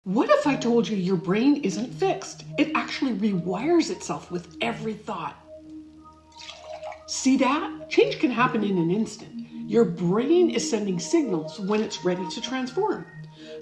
What if I told you your brain isn't fixed? It actually rewires itself with every thought. See that? Change can happen in an instant. Your brain is sending signals when it's ready to transform.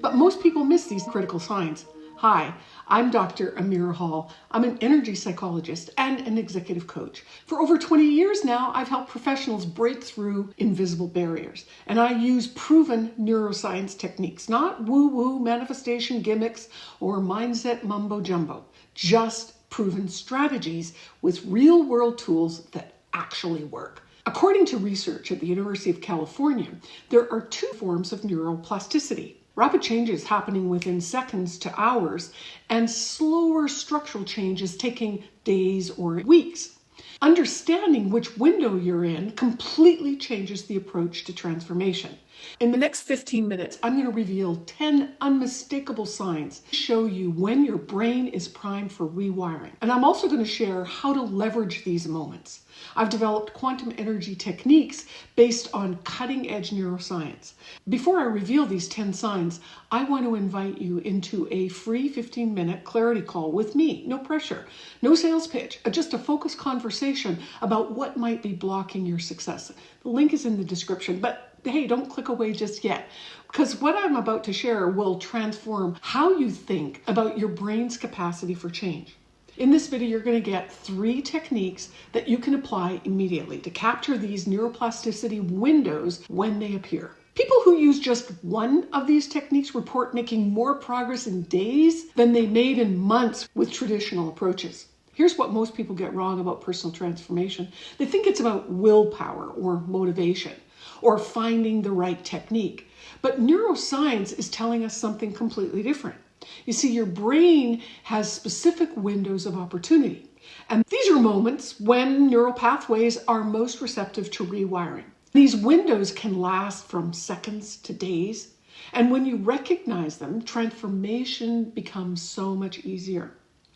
But most people miss these critical signs. Hi, I'm Dr. Amira Hall. I'm an energy psychologist and an executive coach. For over 20 years now, I've helped professionals break through invisible barriers. And I use proven neuroscience techniques, not woo-woo manifestation gimmicks or mindset mumbo-jumbo. Just proven strategies with real-world tools that actually work. According to research at the University of California, there are two forms of neuroplasticity. Rapid changes happening within seconds to hours, and slower structural changes taking days or weeks. Understanding which window you're in completely changes the approach to transformation. In the next 15 minutes, I'm going to reveal 10 unmistakable signs to show you when your brain is primed for rewiring. And I'm also going to share how to leverage these moments. I've developed quantum energy techniques based on cutting-edge neuroscience. Before I reveal these 10 signs, I want to invite you into a free 15-minute clarity call with me. No pressure, no sales pitch, just a focused conversation about what might be blocking your success. The link is in the description, but hey, don't click away just yet, because what I'm about to share will transform how you think about your brain's capacity for change. In this video, you're going to get 3 techniques that you can apply immediately to capture these neuroplasticity windows when they appear. People who use just one of these techniques report making more progress in days than they made in months with traditional approaches. Here's what most people get wrong about personal transformation. They think it's about willpower or motivation or finding the right technique. But neuroscience is telling us something completely different. You see, your brain has specific windows of opportunity. And these are moments when neural pathways are most receptive to rewiring. These windows can last from seconds to days. And when you recognize them, transformation becomes so much easier.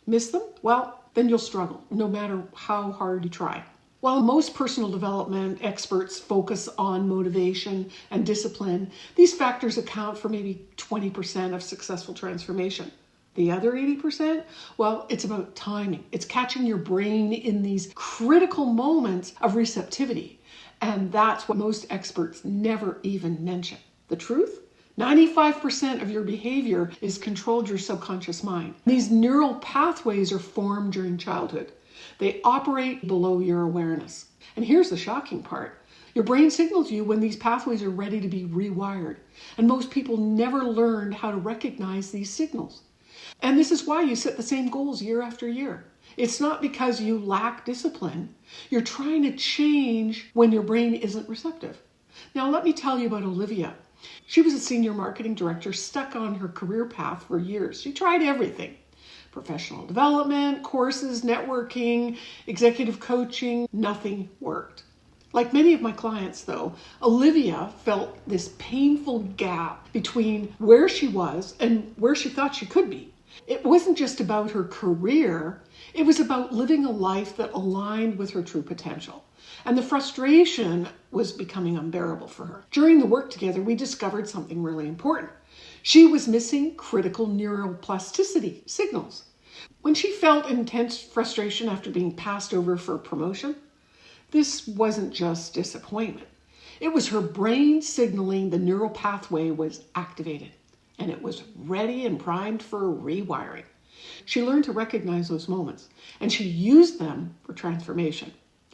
Miss them? Well, then you'll struggle, no matter how hard you try. While most personal development experts focus on motivation and discipline, these factors account for maybe 20% of successful transformation. The other 80%? Well, it's about timing. It's catching your brain in these critical moments of receptivity. And that's what most experts never even mention. The truth? 95% of your behavior is controlled your subconscious mind. These neural pathways are formed during childhood. They operate below your awareness. And here's the shocking part. Your brain signals you when these pathways are ready to be rewired. And most people never learned how to recognize these signals. And this is why you set the same goals year after year. It's not because you lack discipline. You're trying to change when your brain isn't receptive. Now, let me tell you about Olivia. She was a senior marketing director stuck on her career path for years. She tried everything. Professional development, courses, networking, executive coaching, nothing worked. Like many of my clients though, Olivia felt this painful gap between where she was and where she thought she could be. It wasn't just about her career, it was about living a life that aligned with her true potential. And the frustration was becoming unbearable for her. During the work together, we discovered something really important. She was missing critical neuroplasticity signals. When she felt intense frustration after being passed over for a promotion, this wasn't just disappointment. It was her brain signaling the neural pathway was activated, and it was ready and primed for rewiring. She learned to recognize those moments, and she used them for transformation.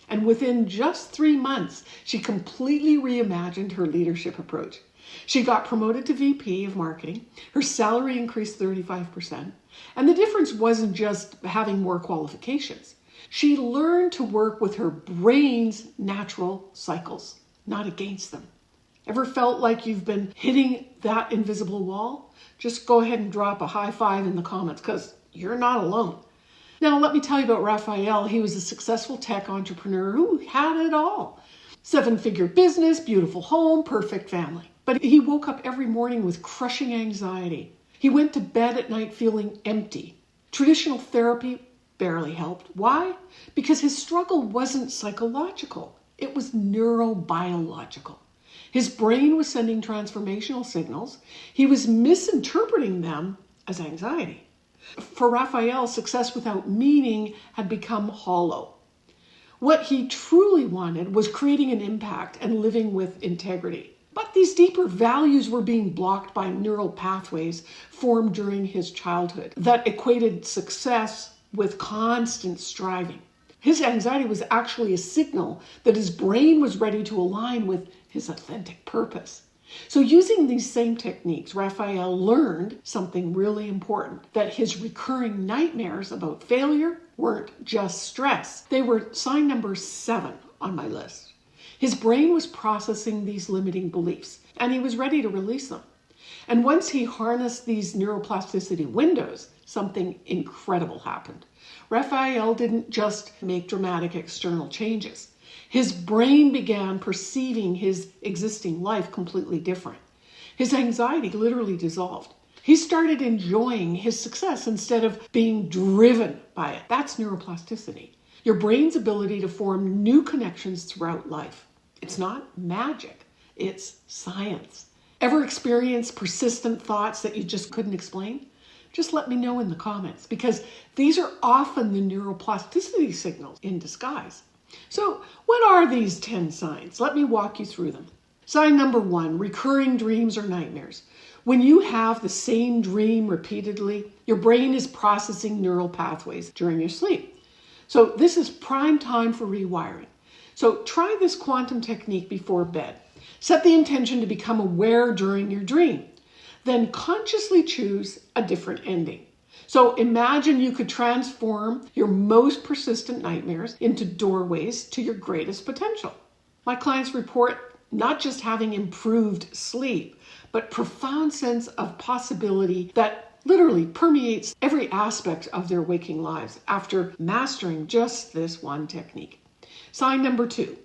And within just 3 months, she completely reimagined her leadership approach. She got promoted to VP of marketing. Her salary increased 35%. And the difference wasn't just having more qualifications. She learned to work with her brain's natural cycles, not against them. Ever felt like you've been hitting that invisible wall? Just go ahead and drop a high five in the comments, because you're not alone. Now, let me tell you about Raphael. He was a successful tech entrepreneur who had it all. 7-figure business, beautiful home, perfect family. But he woke up every morning with crushing anxiety. He went to bed at night feeling empty. Traditional therapy barely helped. Why? Because his struggle wasn't psychological. It was neurobiological. His brain was sending transformational signals. He was misinterpreting them as anxiety. For Raphael, success without meaning had become hollow. What he truly wanted was creating an impact and living with integrity. But these deeper values were being blocked by neural pathways formed during his childhood that equated success with constant striving. His anxiety was actually a signal that his brain was ready to align with his authentic purpose. So using these same techniques, Raphael learned something really important, that his recurring nightmares about failure weren't just stress. They were sign number 7 on my list. His brain was processing these limiting beliefs, and he was ready to release them. And once he harnessed these neuroplasticity windows, something incredible happened. Raphael didn't just make dramatic external changes. His brain began perceiving his existing life completely different. His anxiety literally dissolved. He started enjoying his success instead of being driven by it. That's neuroplasticity. Your brain's ability to form new connections throughout life. It's not magic, it's science. Ever experienced persistent thoughts that you just couldn't explain? Just let me know in the comments, because these are often the neuroplasticity signals in disguise. So what are these 10 signs? Let me walk you through them. Sign number 1, recurring dreams or nightmares. When you have the same dream repeatedly, your brain is processing neural pathways during your sleep. So this is prime time for rewiring. So try this quantum technique before bed. Set the intention to become aware during your dream. Then consciously choose a different ending. So imagine you could transform your most persistent nightmares into doorways to your greatest potential. My clients report not just having improved sleep, but profound sense of possibility that literally permeates every aspect of their waking lives after mastering just this one technique. Sign number 2,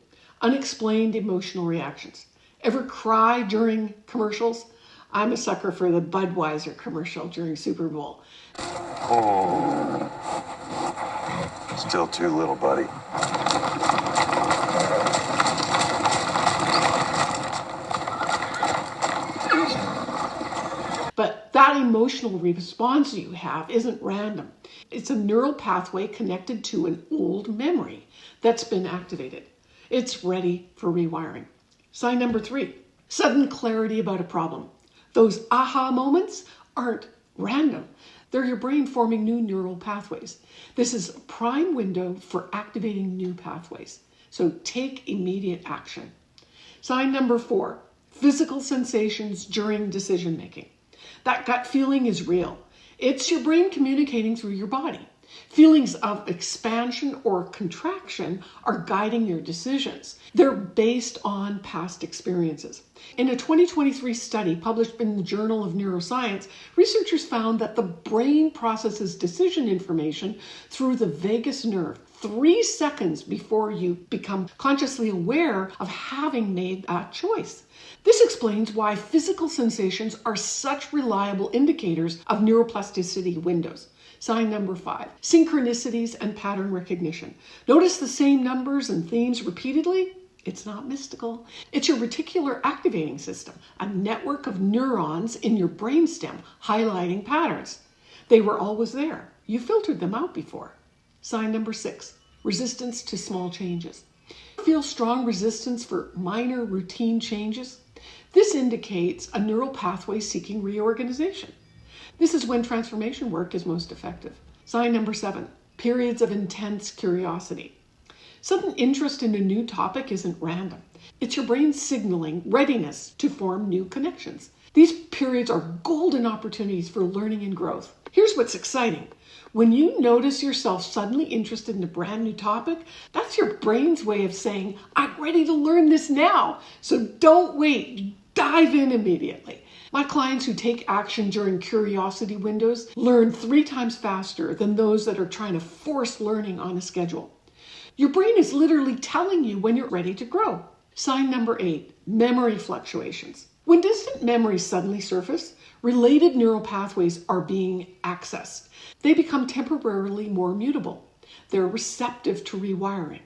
unexplained emotional reactions. Ever cry during commercials? I'm a sucker for the Budweiser commercial during Super Bowl. Oh, still too little, buddy. But that emotional response you have isn't random. It's a neural pathway connected to an old memory that's been activated. It's ready for rewiring. Sign number 3, sudden clarity about a problem. Those aha moments aren't random. They're your brain forming new neural pathways. This is a prime window for activating new pathways. So take immediate action. Sign number 4, physical sensations during decision making. That gut feeling is real. It's your brain communicating through your body. Feelings of expansion or contraction are guiding your decisions. They're based on past experiences. In a 2023 study published in the Journal of Neuroscience, researchers found that the brain processes decision information through the vagus nerve 3 seconds before you become consciously aware of having made that choice. This explains why physical sensations are such reliable indicators of neuroplasticity windows. Sign number 5, synchronicities and pattern recognition. Notice the same numbers and themes repeatedly? It's not mystical. It's your reticular activating system, a network of neurons in your brainstem highlighting patterns. They were always there. You filtered them out before. Sign number 6, resistance to small changes. Feel strong resistance for minor routine changes? This indicates a neural pathway seeking reorganization. This is when transformation work is most effective. Sign number 7, periods of intense curiosity. Sudden interest in a new topic isn't random. It's your brain signaling readiness to form new connections. These periods are golden opportunities for learning and growth. Here's what's exciting. When you notice yourself suddenly interested in a brand new topic, that's your brain's way of saying, I'm ready to learn this now. So don't wait, dive in immediately. My clients who take action during curiosity windows learn 3 times faster than those that are trying to force learning on a schedule. Your brain is literally telling you when you're ready to grow. Sign number 8, memory fluctuations. When distant memories suddenly surface, related neural pathways are being accessed. They become temporarily more mutable. They're receptive to rewiring.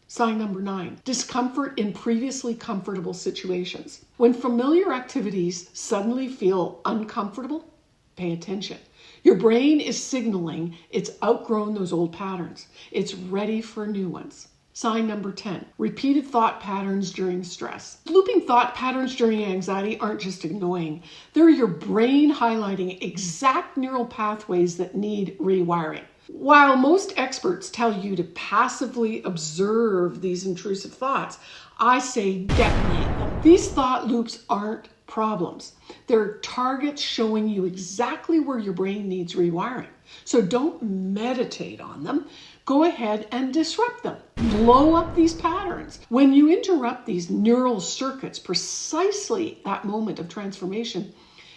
Sign number 9, discomfort in previously comfortable situations. When familiar activities suddenly feel uncomfortable, pay attention. Your brain is signaling it's outgrown those old patterns. It's ready for new ones. Sign number 10, repeated thought patterns during stress. Looping thought patterns during anxiety aren't just annoying. They're your brain highlighting exact neural pathways that need rewiring. While most experts tell you to passively observe these intrusive thoughts, I say detonate them. These thought loops aren't problems. They're targets showing you exactly where your brain needs rewiring. So don't meditate on them. Go ahead and disrupt them. Blow up these patterns. When you interrupt these neural circuits precisely at that moment of transformation,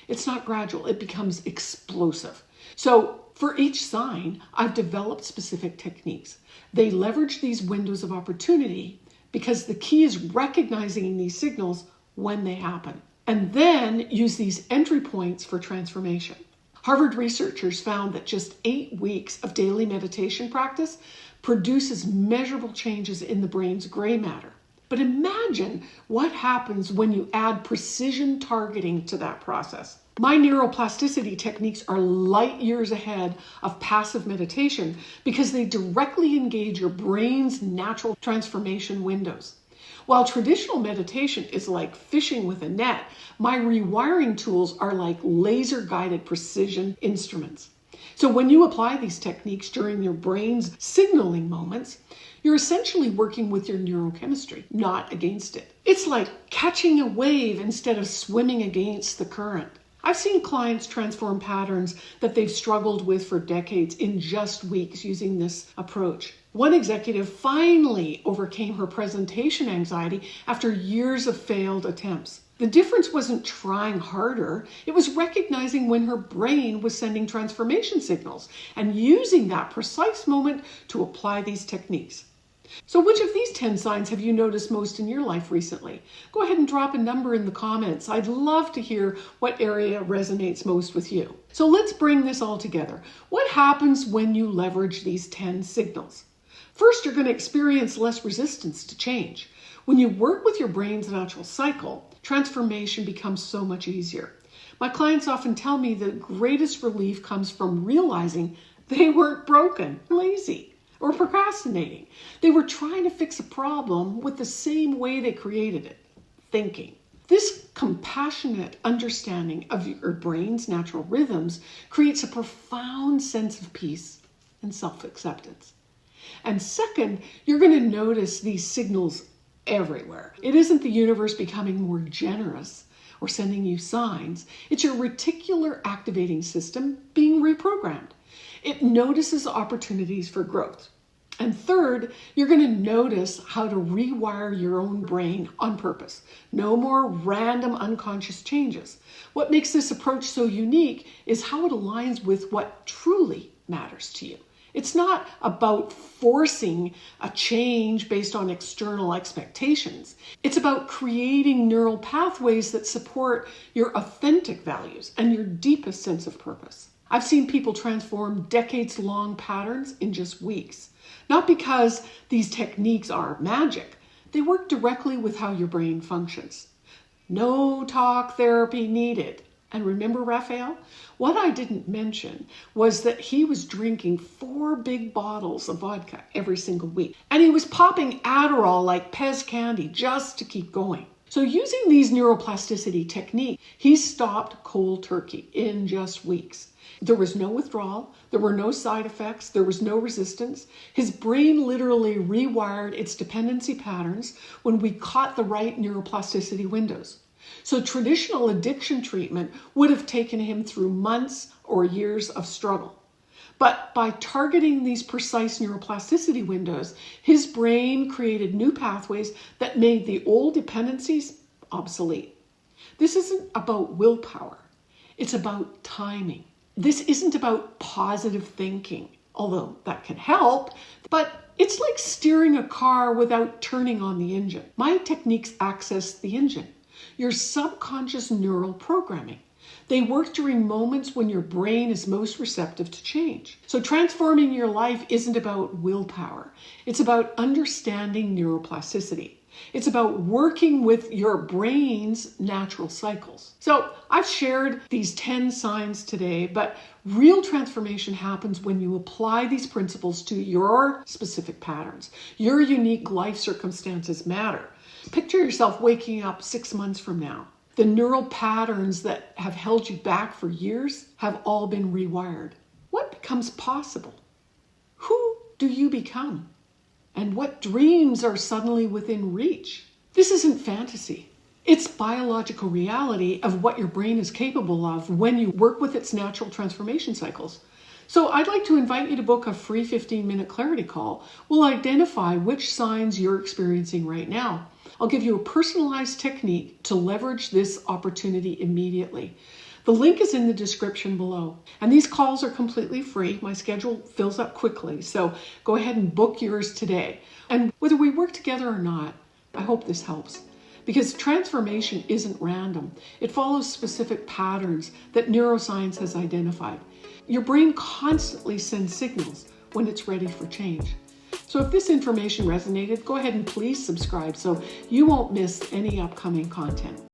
it's not gradual, it becomes explosive. So for each sign, I've developed specific techniques. They leverage these windows of opportunity because the key is recognizing these signals when they happen, and then use these entry points for transformation. Harvard researchers found that just 8 weeks of daily meditation practice produces measurable changes in the brain's gray matter. But imagine what happens when you add precision targeting to that process. My neuroplasticity techniques are light years ahead of passive meditation because they directly engage your brain's natural transformation windows. While traditional meditation is like fishing with a net, my rewiring tools are like laser-guided precision instruments. So when you apply these techniques during your brain's signaling moments, you're essentially working with your neurochemistry, not against it. It's like catching a wave instead of swimming against the current. I've seen clients transform patterns that they've struggled with for decades in just weeks using this approach. One executive finally overcame her presentation anxiety after years of failed attempts. The difference wasn't trying harder, it was recognizing when her brain was sending transformation signals and using that precise moment to apply these techniques. So which of these 10 signs have you noticed most in your life recently? Go ahead and drop a number in the comments. I'd love to hear what area resonates most with you. So let's bring this all together. What happens when you leverage these 10 signals? First, you're going to experience less resistance to change. When you work with your brain's natural cycle, transformation becomes so much easier. My clients often tell me the greatest relief comes from realizing they weren't broken, lazy, or procrastinating. They were trying to fix a problem with the same way they created it, thinking. This compassionate understanding of your brain's natural rhythms creates a profound sense of peace and self-acceptance. And second, you're going to notice these signals everywhere. It isn't the universe becoming more generous or sending you signs. It's your reticular activating system being reprogrammed. It notices opportunities for growth. And third, you're going to notice how to rewire your own brain on purpose. No more random unconscious changes. What makes this approach so unique is how it aligns with what truly matters to you. It's not about forcing a change based on external expectations. It's about creating neural pathways that support your authentic values and your deepest sense of purpose. I've seen people transform decades-long patterns in just weeks. Not because these techniques are magic. They work directly with how your brain functions. No talk therapy needed. And remember Raphael? What I didn't mention was that he was drinking 4 big bottles of vodka every single week. And he was popping Adderall like Pez candy just to keep going. So using these neuroplasticity techniques, he stopped cold turkey in just weeks. There was no withdrawal, there were no side effects, there was no resistance. His brain literally rewired its dependency patterns when we caught the right neuroplasticity windows. So traditional addiction treatment would have taken him through months or years of struggle. But by targeting these precise neuroplasticity windows, his brain created new pathways that made the old dependencies obsolete. This isn't about willpower. It's about timing. This isn't about positive thinking, although that can help, but it's like steering a car without turning on the engine. My techniques access the engine, your subconscious neural programming. They work during moments when your brain is most receptive to change. So transforming your life isn't about willpower. It's about understanding neuroplasticity. It's about working with your brain's natural cycles. So I've shared these 10 signs today, but real transformation happens when you apply these principles to your specific patterns. Your unique life circumstances matter. Picture yourself waking up 6 months from now. The neural patterns that have held you back for years have all been rewired. What becomes possible? Who do you become? And what dreams are suddenly within reach? This isn't fantasy. It's biological reality of what your brain is capable of when you work with its natural transformation cycles. So I'd like to invite you to book a free 15-minute clarity call. We'll identify which signs you're experiencing right now. I'll give you a personalized technique to leverage this opportunity immediately. The link is in the description below. And these calls are completely free. My schedule fills up quickly, so go ahead and book yours today. And whether we work together or not, I hope this helps. Because transformation isn't random. It follows specific patterns that neuroscience has identified. Your brain constantly sends signals when it's ready for change. So if this information resonated, go ahead and please subscribe so you won't miss any upcoming content.